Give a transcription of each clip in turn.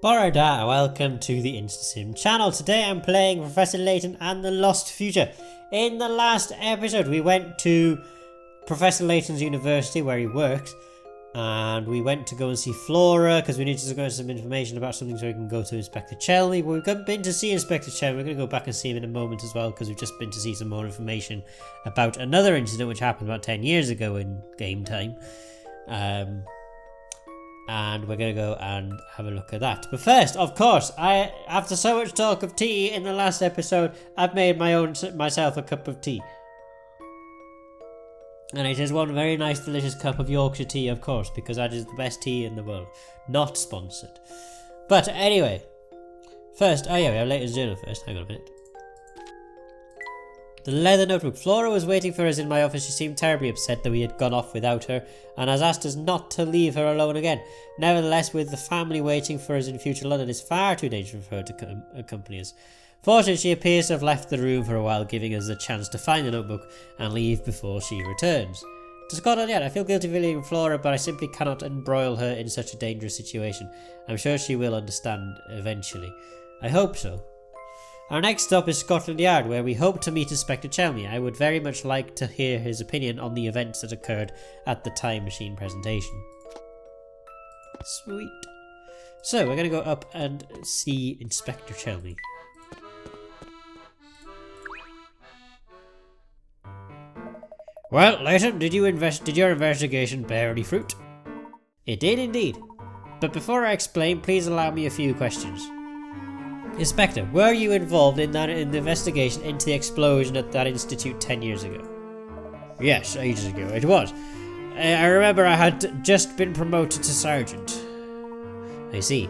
Borada, welcome to the InstaSim channel. Today I'm playing Professor Layton and the Lost Future. In the last episode we went to Professor Layton's university where he works, and we went to go and see Flora because we needed to go get some information about something so we can go to Inspector Chelmey. We've been to see Inspector Chelmey. We're going to go back and see him in a moment as well because we've just been to see some more information about another incident which happened about 10 years ago in game time. And we're going to go and have a look at that. But first, of course, after so much talk of tea in the last episode, I've made myself a cup of tea. And it is one very nice, delicious cup of Yorkshire tea, of course, because that is the best tea in the world. Not sponsored. But anyway, first, we have Layton's journal first. Hang on a minute. The leather notebook. Flora was waiting for us in my office. She seemed terribly upset that we had gone off without her and has asked us not to leave her alone again. Nevertheless, with the family waiting for us in future London, it's far too dangerous for her to accompany us. Fortunately, she appears to have left the room for a while, giving us the chance to find the notebook and leave before she returns. To Scotland yet, I feel guilty for leaving Flora, but I simply cannot embroil her in such a dangerous situation. I'm sure she will understand eventually. I hope so. Our next stop is Scotland Yard, where we hope to meet Inspector Chelmey. I would very much like to hear his opinion on the events that occurred at the time machine presentation. Sweet. So, we're going to go up and see Inspector Chelmey. Well, Layton, did your investigation bear any fruit? It did indeed. But before I explain, please allow me a few questions. Inspector, were you involved in the investigation into the explosion at that institute 10 years ago? Yes, ages ago, it was. I remember I had just been promoted to sergeant. I see.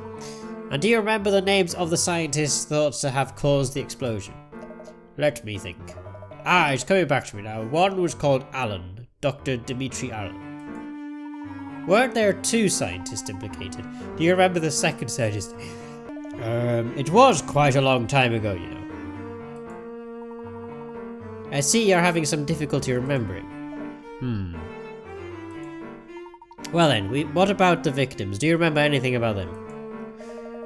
And do you remember the names of the scientists thought to have caused the explosion? Let me think. It's coming back to me now. One was called Allen, Dr. Dimitri Allen. Weren't there two scientists implicated? Do you remember the second scientist? It was quite a long time ago, you know. I see you're having some difficulty remembering. Well then, what about the victims? Do you remember anything about them?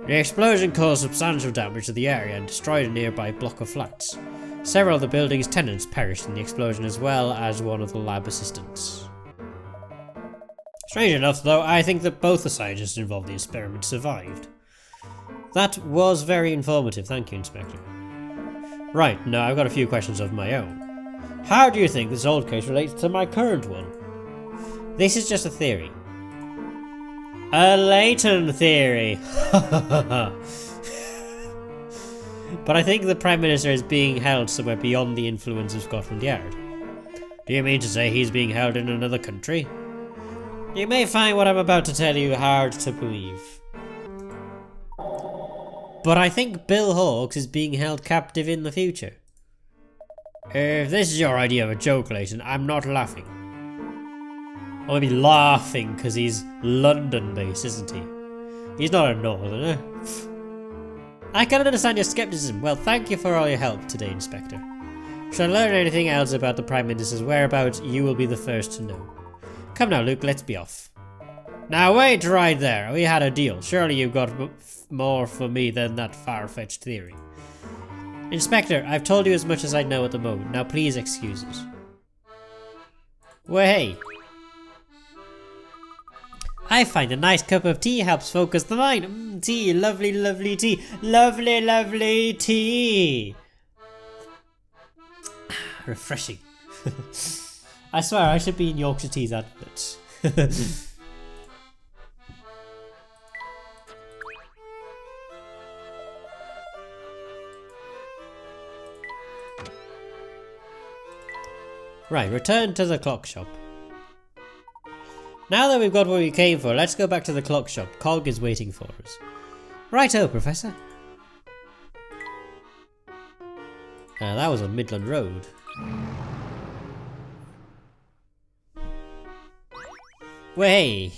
The explosion caused substantial damage to the area and destroyed a nearby block of flats. Several of the building's tenants perished in the explosion, as well as one of the lab assistants. Strange enough, though, I think that both the scientists involved in the experiment survived. That was very informative, thank you, Inspector. Right, now I've got a few questions of my own. How do you think this old case relates to my current one? This is just a theory. A Layton theory! But I think the Prime Minister is being held somewhere beyond the influence of Scotland Yard. Do you mean to say he's being held in another country? You may find what I'm about to tell you hard to believe. But I think Bill Hawkes is being held captive in the future. If this is your idea of a joke, Layton, I'm not laughing. Or maybe laughing because he's London-based, isn't he? He's not a northerner. I can understand your skepticism. Well, thank you for all your help today, Inspector. Should I learn anything else about the Prime Minister's whereabouts, you will be the first to know. Come now, Luke, let's be off. Now wait right there, we had a deal. Surely you've got more for me than that far-fetched theory. Inspector, I've told you as much as I know at the moment. Now please excuse us. Well, hey. I find a nice cup of tea helps focus the mind. Tea, lovely, lovely tea. Lovely, lovely tea. Refreshing. I swear I should be in Yorkshire Tea's adverts. Right, return to the clock shop. Now that we've got what we came for, let's go back to the clock shop. Cog is waiting for us. Righto, Professor. That was on Midland Road. Way.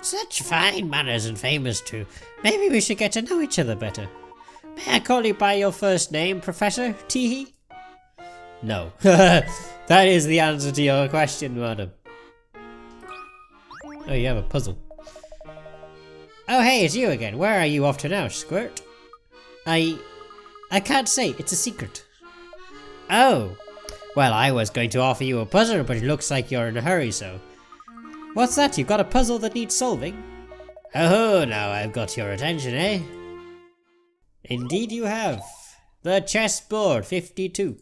Such fine manners and famous too. Maybe we should get to know each other better. May I call you by your first name, Professor Teehee? No. That is the answer to your question, madam. Oh, you have a puzzle. Oh hey, it's you again. Where are you off to now, Squirt? I can't say. It's a secret. Oh. Well, I was going to offer you a puzzle, but it looks like you're in a hurry, so... What's that? You've got a puzzle that needs solving? Oh, now I've got your attention, eh? Indeed you have. The Chessboard 52.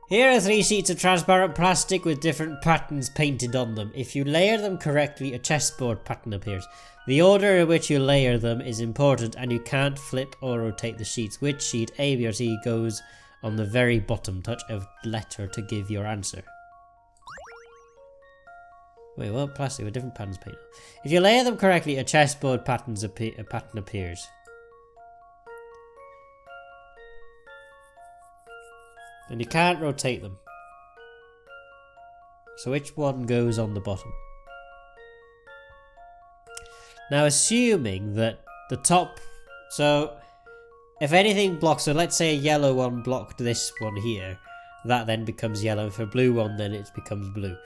Here are 3 sheets of transparent plastic with different patterns painted on them. If you layer them correctly, a chessboard pattern appears. The order in which you layer them is important, and you can't flip or rotate the sheets. Which sheet, A, B or C, goes on the very bottom? Touch a letter to give your answer. Wait, what? Plastic with different patterns painted. If you layer them correctly, a chessboard pattern appears. And you can't rotate them. So which one goes on the bottom? Now assuming that the top... So, if anything blocks... So let's say a yellow one blocked this one here. That then becomes yellow. If a blue one, then it becomes blue.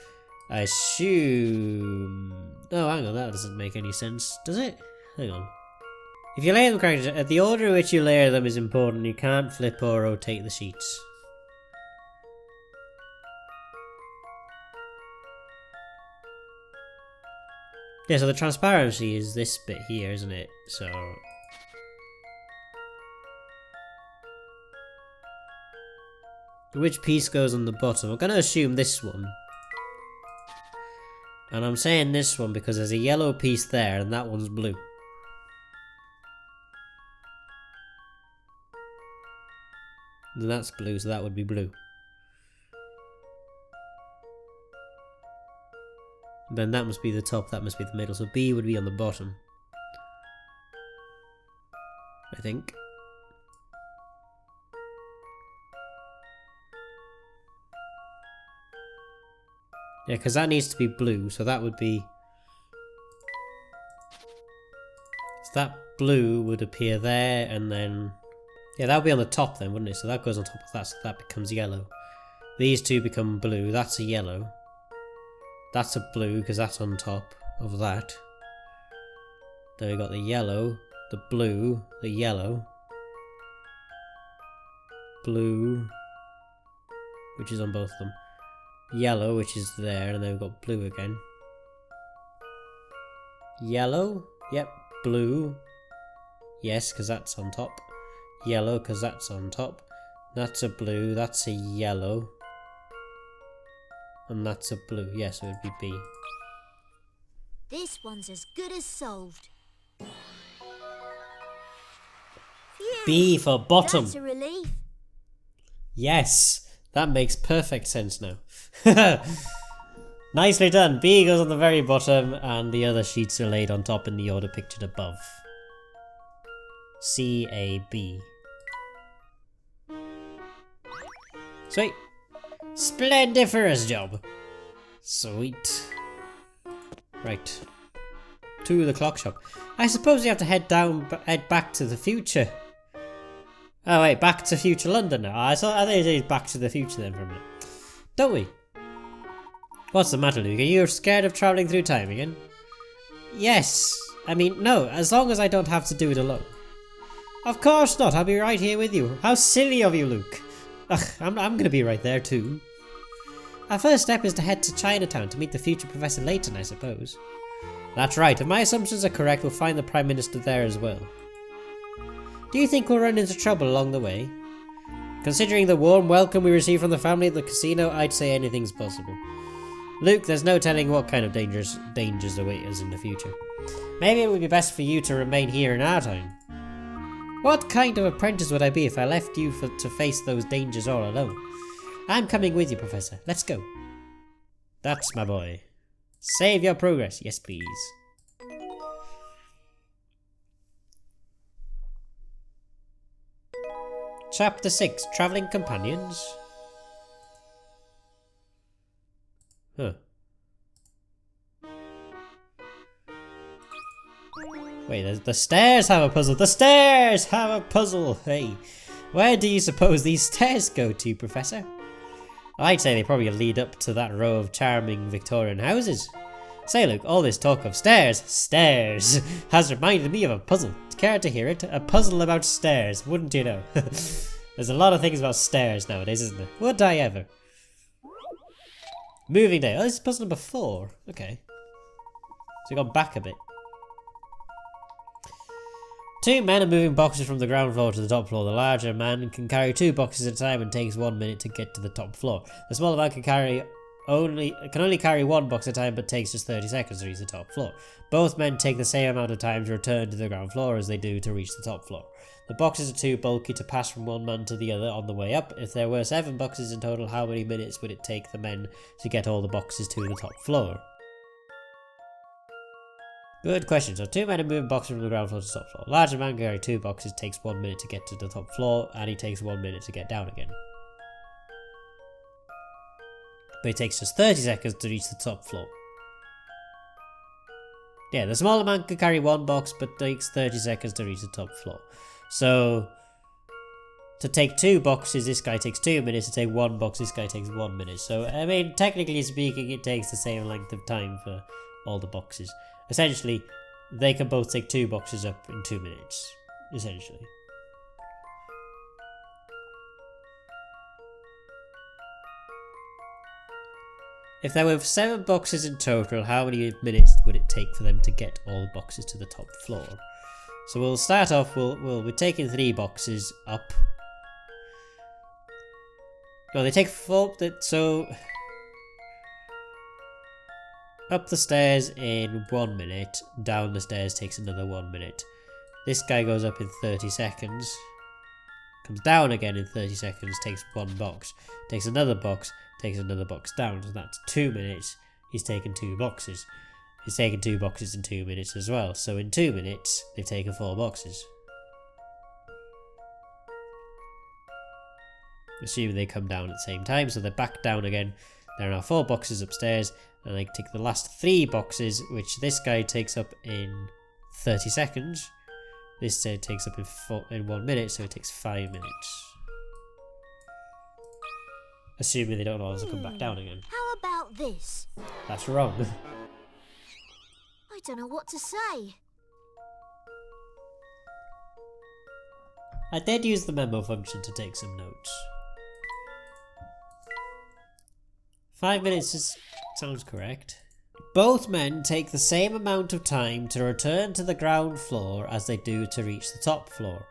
I assume... Oh, hang on. That doesn't make any sense. Does it? Hang on. If you layer them correctly, the order in which you layer them is important. You can't flip or rotate the sheets. Yeah, so the transparency is this bit here, isn't it? So... which piece goes on the bottom? I'm gonna assume this one. And I'm saying this one because there's a yellow piece there and that one's blue. And that's blue, so that would be blue. Then that must be the top, that must be the middle, so B would be on the bottom. I think. Yeah, because that needs to be blue, so that would be... So that blue would appear there, and then... Yeah, that would be on the top then, wouldn't it? So that goes on top of that, so that becomes yellow. These two become blue, that's a yellow. That's a blue, because that's on top of that. Then we got the yellow, the blue, the yellow. Blue, which is on both of them. Yellow, which is there, and then we've got blue again. Yellow, yep, blue. Yes, because that's on top. Yellow, because that's on top. That's a blue, that's a yellow. And that's a blue. Yes, it would be B. This one's as good as solved. Phew, B for bottom. That's a relief. Yes, that makes perfect sense now. Nicely done. B goes on the very bottom and the other sheets are laid on top in the order pictured above. C, A, B. Sweet. Splendiferous job. Sweet. Right. To the clock shop. I suppose you have to head back to the future. Oh wait, back to future London now. I think it is back to the future then for a minute. Don't we? What's the matter, Luke? Are you scared of travelling through time again? Yes. I mean, no, as long as I don't have to do it alone. Of course not, I'll be right here with you. How silly of you, Luke. Ugh, I'm gonna be right there too. Our first step is to head to Chinatown to meet the future Professor Layton, I suppose. That's right, if my assumptions are correct, we'll find the Prime Minister there as well. Do you think we'll run into trouble along the way? Considering the warm welcome we received from the family at the casino, I'd say anything's possible. Luke, there's no telling what kind of dangers await us in the future. Maybe it would be best for you to remain here in our town. What kind of apprentice would I be if I left you to face those dangers all alone? I'm coming with you, Professor. Let's go. That's my boy. Save your progress. Yes, please. Chapter 6. Travelling Companions. Huh. Wait, the stairs have a puzzle. The stairs have a puzzle. Hey, where do you suppose these stairs go to, Professor? I'd say they probably lead up to that row of charming Victorian houses. Say Luke, all this talk of stairs, has reminded me of a puzzle. Care to hear it? A puzzle about stairs, wouldn't you know? There's a lot of things about stairs nowadays, isn't there? Would I ever? Moving day. Oh, this is puzzle number 4. Okay. So we gone back a bit. 2 men are moving boxes from the ground floor to the top floor. The larger man can carry 2 boxes at a time and takes 1 minute to get to the top floor. The smaller man can only carry 1 box at a time but takes just 30 seconds to reach the top floor. Both men take the same amount of time to return to the ground floor as they do to reach the top floor. The boxes are too bulky to pass from one man to the other on the way up. If there were 7 boxes in total, how many minutes would it take the men to get all the boxes to the top floor? Good question. So 2 men are moving boxes from the ground floor to the top floor. Larger man can carry 2 boxes, takes 1 minute to get to the top floor, and he takes 1 minute to get down again. But it takes just 30 seconds to reach the top floor. Yeah, the smaller man can carry 1 box, but takes 30 seconds to reach the top floor. So, to take 2 boxes, this guy takes 2 minutes. To take 1 box, this guy takes 1 minute. So, I mean, technically speaking, it takes the same length of time for all the boxes. Essentially, they can both take 2 boxes up in 2 minutes. Essentially. If there were 7 boxes in total, how many minutes would it take for them to get all the boxes to the top floor? So we'll start off, we'll be taking 3 boxes up. No, they take 4, so... Up the stairs in 1 minute, down the stairs takes another 1 minute. This guy goes up in 30 seconds. Comes down again in 30 seconds, takes 1 box. Takes another box down, so that's 2 minutes. He's taken 2 boxes. He's taken 2 boxes in 2 minutes as well. So in 2 minutes, they've taken 4 boxes. Assuming they come down at the same time, so they're back down again. There are now 4 boxes upstairs, and they take the last 3 boxes, which this guy takes up in 30 seconds. This takes up in 1 minute, so it takes 5 minutes. Assuming they don't also come back down again. How about this? That's wrong. I don't know what to say. I did use the memo function to take some notes. 5 minutes sounds correct. Both men take the same amount of time to return to the ground floor as they do to reach the top floor.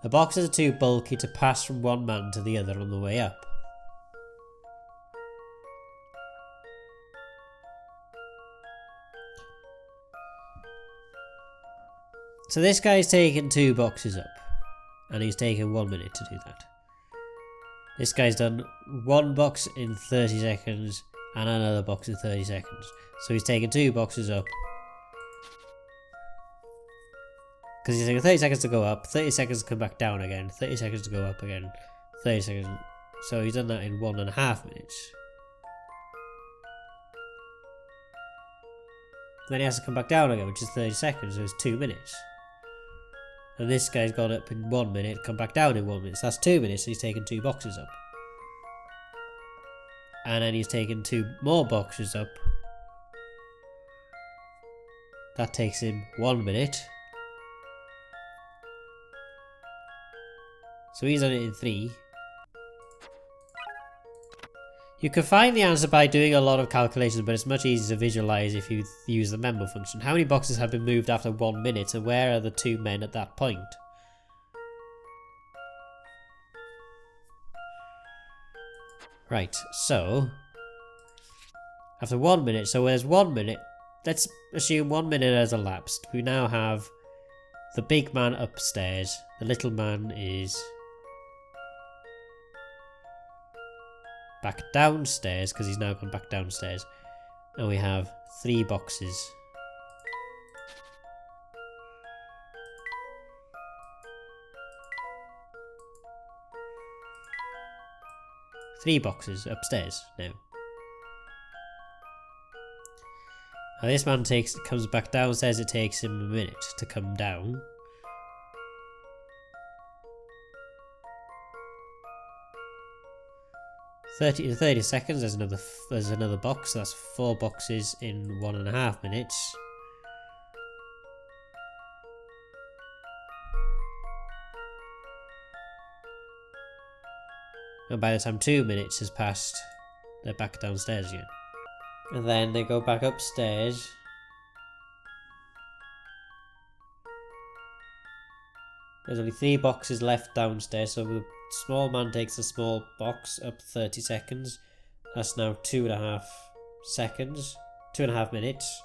The boxes are too bulky to pass from one man to the other on the way up. So this guy's taken 2 boxes up, and he's taken 1 minute to do that. This guy's done 1 box in 30 seconds and another box in 30 seconds. So he's taken 2 boxes up. Because he's taken 30 seconds to go up, 30 seconds to come back down again, 30 seconds to go up again, 30 seconds. So he's done that in 1.5 minutes. Then he has to come back down again, which is 30 seconds, so it's 2 minutes. And this guy's gone up in 1 minute, come back down in 1 minute. So that's 2 minutes, so he's taken 2 boxes up. And then he's taken 2 more boxes up. That takes him 1 minute. So he's done it in 3. You can find the answer by doing a lot of calculations, but it's much easier to visualize if you use the memo function. How many boxes have been moved after 1 minute, and where are the 2 men at that point? Right, so after 1 minute, so there's 1 minute. Let's assume 1 minute has elapsed. We now have the big man upstairs. The little man is back downstairs, because he's now gone back downstairs. And we have 3 boxes. Three boxes upstairs now. Now this man comes back downstairs, it takes him a minute to come down. 30 seconds. There's another box. That's 4 boxes in 1.5 minutes. And by the time 2 minutes has passed, they're back downstairs again. And then they go back upstairs. There's only 3 boxes left downstairs, so the small man takes a small box up 30 seconds. That's now 2.5 seconds. 2.5 minutes.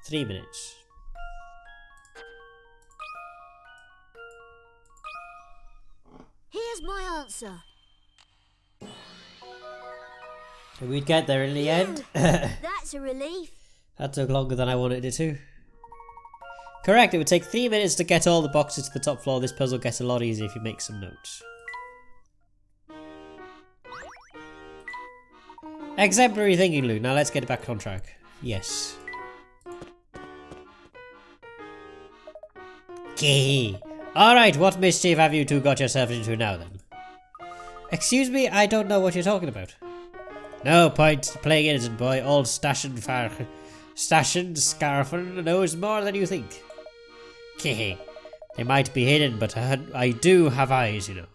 3 minutes. Here's my answer. And we'd get there in the end. That's a relief. That took longer than I wanted it to. Correct, it would take 3 minutes to get all the boxes to the top floor. This puzzle gets a lot easier if you make some notes. Exemplary thinking, Luke. Now let's get it back on track. Yes. Gee. Alright, what mischief have you two got yourselves into now then? Excuse me, I don't know what you're talking about. No point playing innocent, boy. Old Stashin Scarfin knows more than you think. They might be hidden, but I do have eyes, you know.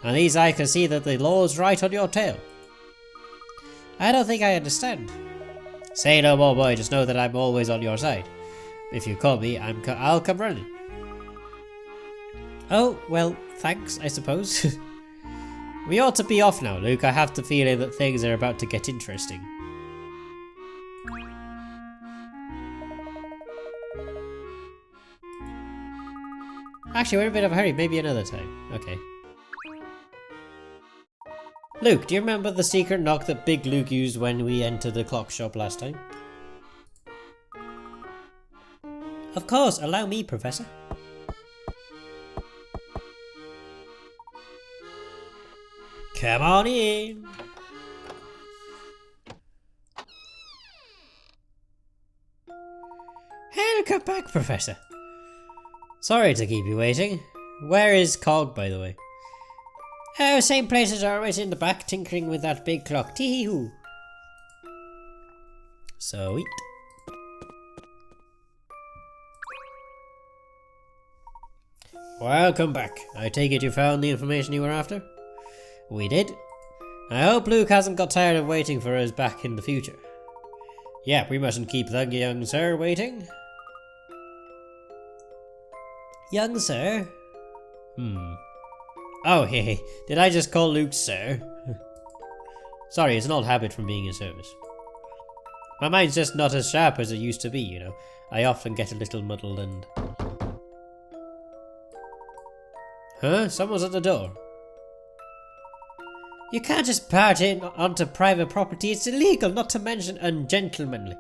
And these eyes can see that the law's right on your tail. I don't think I understand. Say no more, boy. Just know that I'm always on your side. If you call me, I'll come running. Oh, well, thanks, I suppose. We ought to be off now, Luke. I have the feeling that things are about to get interesting. Actually, we're in a bit of a hurry. Maybe another time. Okay. Luke, do you remember the secret knock that Big Luke used when we entered the clock shop last time? Of course. Allow me, Professor. Come on in. Welcome back, Professor. Sorry to keep you waiting. Where is Cog, by the way? Oh, same place as always, in the back, tinkering with that big clock. Tee-hee-hoo. Sweet. Welcome back. I take it you found the information you were after? We did. I hope Luke hasn't got tired of waiting for us back in the future. Yeah, we mustn't keep the young sir waiting. Young sir? Oh, hey, did I just call Luke sir? Sorry, it's an old habit from being in service. My mind's just not as sharp as it used to be, you know. I often get a little muddled and... Huh? Someone's at the door. You can't just barge in onto private property. It's illegal, not to mention ungentlemanly.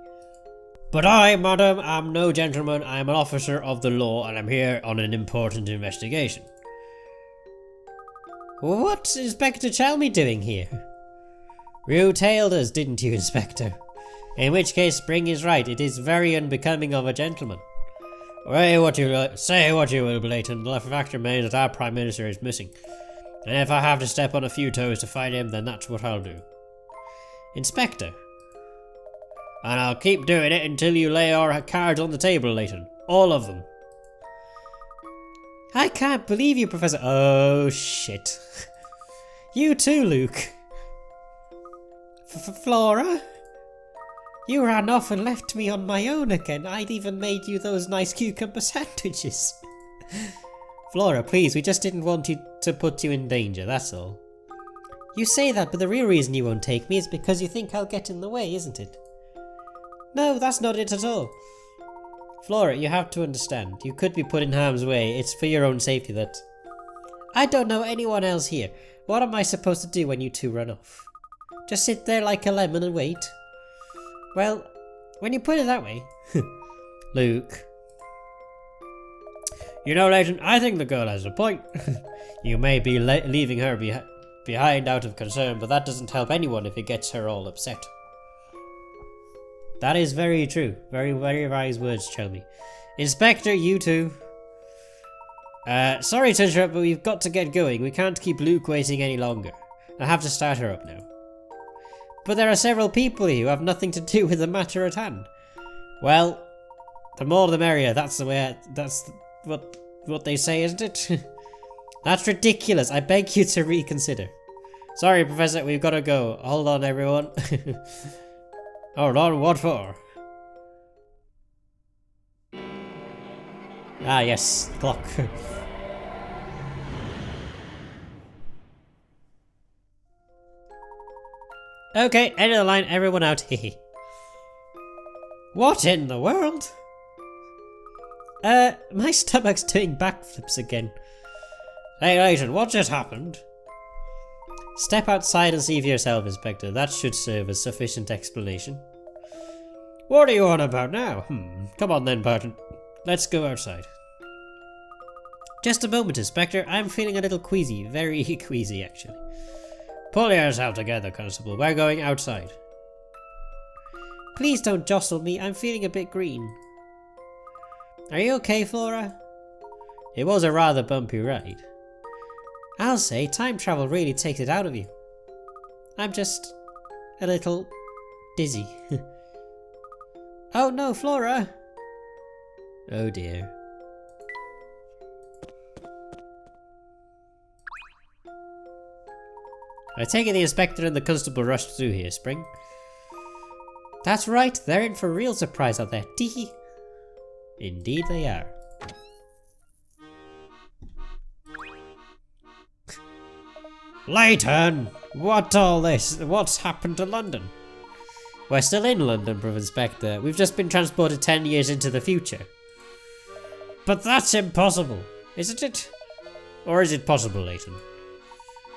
But I, madam, am no gentleman. I am an officer of the law, and I'm here on an important investigation. What's Inspector Chelmey doing here? You tailed us, didn't you, Inspector? In which case, Spring is right. It is very unbecoming of a gentleman. Say what you will, Layton. The fact remains that our Prime Minister is missing. And if I have to step on a few toes to find him, then that's what I'll do. Inspector. And I'll keep doing it until you lay our cards on the table, Layton. All of them. I can't believe you, Professor. Oh, shit. You too, Luke. Flora? You ran off and left me on my own again. I'd even made you those nice cucumber sandwiches. Flora, please, we just didn't want you to put you in danger, that's all. You say that, but the real reason you won't take me is because you think I'll get in the way, isn't it? No, that's not it at all. Flora, you have to understand. You could be put in harm's way. It's for your own safety that... I don't know anyone else here. What am I supposed to do when you two run off? Just sit there like a lemon and wait? Well, when you put it that way... Luke... You know, Layton, I think the girl has a point. You may be leaving her behind out of concern, but that doesn't help anyone if it gets her all upset. That is very true. Very, very wise words, Chelmey. Inspector, you two. Sorry to interrupt, but we've got to get going. We can't keep Luke waiting any longer. I have to start her up now. But there are several people here who have nothing to do with the matter at hand. Well, the more the merrier. That's the way. That's what they say, isn't it? That's ridiculous. I beg you to reconsider. Sorry, Professor. We've got to go. Hold on, everyone. Hold on. What for? Ah, yes. Clock. Okay, end of the line. Everyone out. Hehe. What in the world? My stomach's doing backflips again. Hey, Layton, what just happened? Step outside and see for yourself, Inspector. That should serve as sufficient explanation. What are you on about now? Come on then, Barton. Let's go outside. Just a moment, Inspector. I'm feeling a little queasy. Very queasy, actually. Pull yourself together, Constable. We're going outside. Please don't jostle me. I'm feeling a bit green. Are you okay, Flora? It was a rather bumpy ride. I'll say time travel really takes it out of you. I'm just a little dizzy. Oh no, Flora! Oh dear. I take it the Inspector and the Constable rushed through here, Spring. That's right, they're in for a real surprise out there. Teehee. Indeed they are. Layton! What all this? What's happened to London? We're still in London, Brother Inspector. We've just been transported 10 years into the future. But that's impossible, isn't it? Or is it possible, Layton?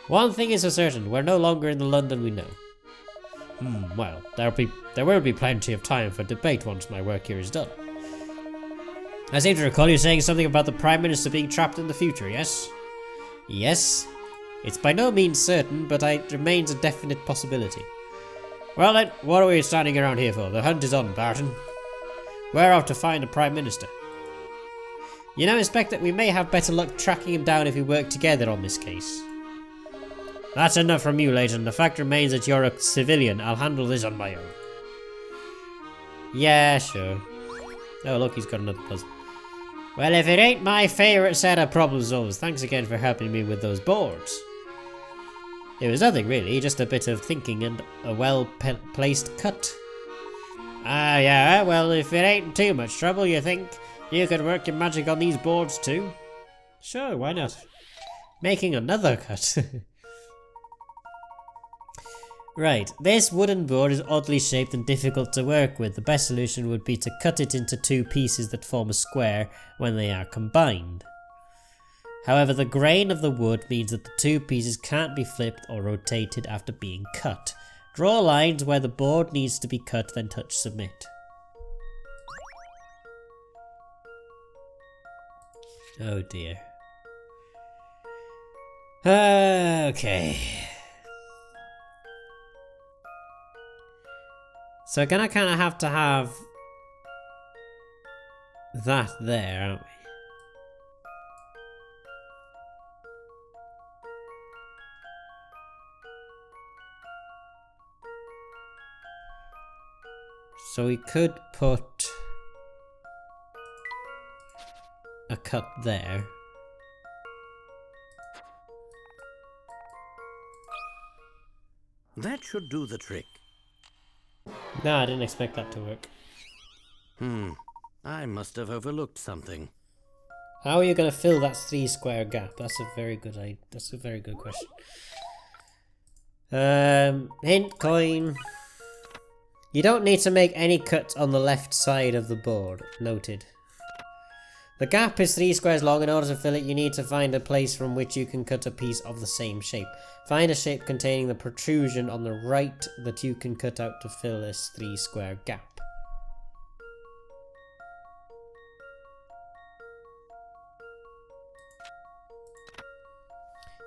One thing is for certain, we're no longer in the London we know. Well, there will be plenty of time for debate once my work here is done. I seem to recall you saying something about the Prime Minister being trapped in the future, yes? Yes. It's by no means certain, but it remains a definite possibility. Well then, what are we standing around here for? The hunt is on, Barton. We're off to find the Prime Minister. You know, Inspector, we may have better luck tracking him down if we work together on this case. That's enough from you, Layton. The fact remains that you're a civilian. I'll handle this on my own. Yeah, sure. Oh, look, he's got another puzzle. Well, if it ain't my favourite set of problem solvers, thanks again for helping me with those boards. It was nothing really, just a bit of thinking and a well-placed cut. Ah, yeah, well, if it ain't too much trouble, you think you could work your magic on these boards too? Sure, why not? Making another cut. Right, this wooden board is oddly shaped and difficult to work with. The best solution would be to cut it into two pieces that form a square when they are combined. However, the grain of the wood means that the two pieces can't be flipped or rotated after being cut. Draw lines where the board needs to be cut, then touch submit. Oh dear. Okay. So we're gonna kind of have to have that there, aren't we? So we could put a cut there. That should do the trick. No, I didn't expect that to work. I must have overlooked something. How are you going to fill that 3 square gap? That's a very good question. Hint coin. You don't need to make any cuts on the left side of the board. Noted. The gap is 3 squares long. In order to fill it, you need to find a place from which you can cut a piece of the same shape. Find a shape containing the protrusion on the right that you can cut out to fill this 3 square gap.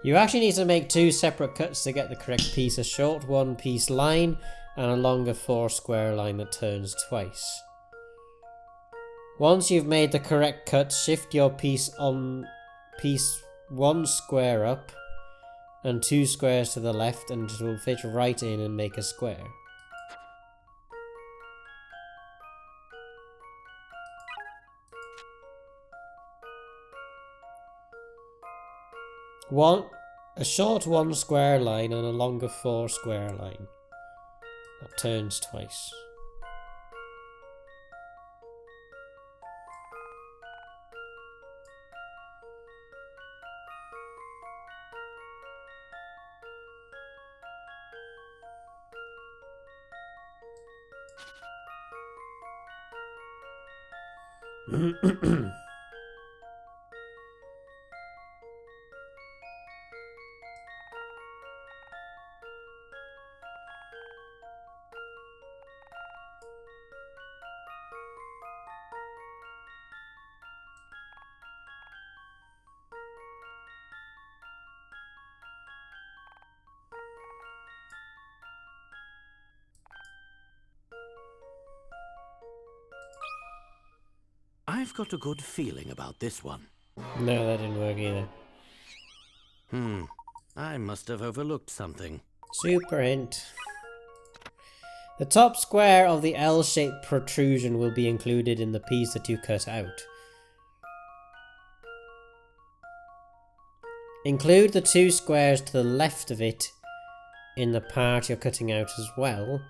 You actually need to make 2 separate cuts to get the correct piece. A short 1-piece line and a longer 4 square line that turns twice. Once you've made the correct cut, shift your piece on piece 1 square up and 2 squares to the left, and it will fit right in and make a square. A short 1 square line and a longer 4 square line that turns twice. I've got a good feeling about this one. No, that didn't work either. I must have overlooked something. Super hint. The top square of the L-shaped protrusion will be included in the piece that you cut out. Include the 2 squares to the left of it in the part you're cutting out as well.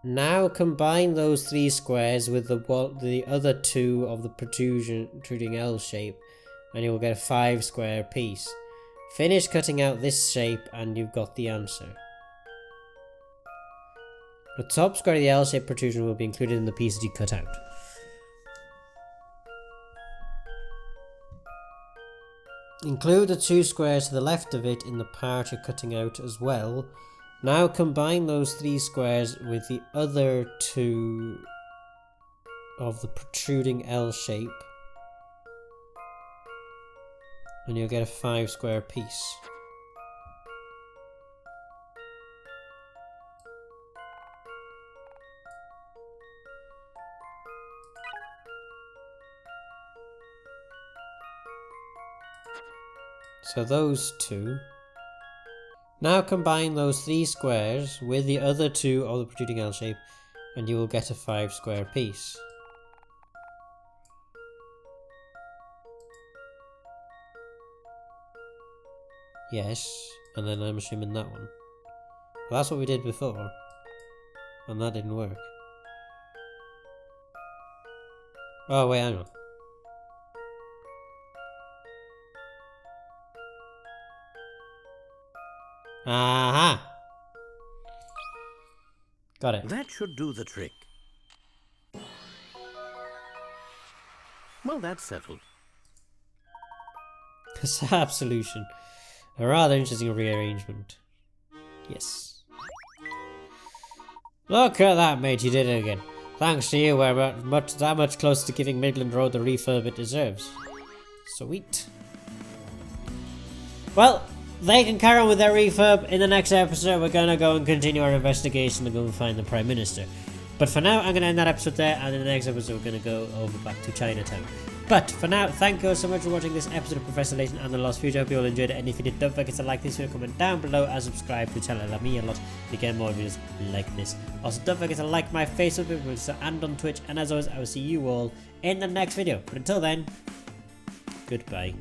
Now combine those 3 squares with the other 2 of the protruding L shape, and you will get a 5 square piece. Finish cutting out this shape and you've got the answer. The top square of the L-shaped protrusion will be included in the piece that you cut out. Include the 2 squares to the left of it in the part you're cutting out as well. Now combine those 3 squares with the other 2 of the protruding L shape, and you'll get a 5 square piece. So those 2. Now combine those 3 squares with the other 2 of the protruding L shape, and you will get a 5 square piece. Yes, and then I'm assuming that one. Well, that's what we did before, and that didn't work. Oh wait, hang on. Aha! Got it. That should do the trick. Well, that's settled. Sap solution. A rather interesting rearrangement. Yes. Look at that, mate, you did it again. Thanks to you, we're that much closer to giving Midland Road the refurb it deserves. Sweet. Well, they can carry on with their refurb. In the next episode, we're going to go and continue our investigation and go and find the Prime Minister. But for now, I'm going to end that episode there, and in the next episode, we're going to go over back to Chinatown. But for now, thank you all so much for watching this episode of Professor Layton and the Lost Future. Hope you all enjoyed it, and if you did, don't forget to like this video, comment down below, and subscribe to the channel. It helps me a lot to get more videos like this. Also, don't forget to like my Facebook page and on Twitch, and as always, I will see you all in the next video. But until then, goodbye.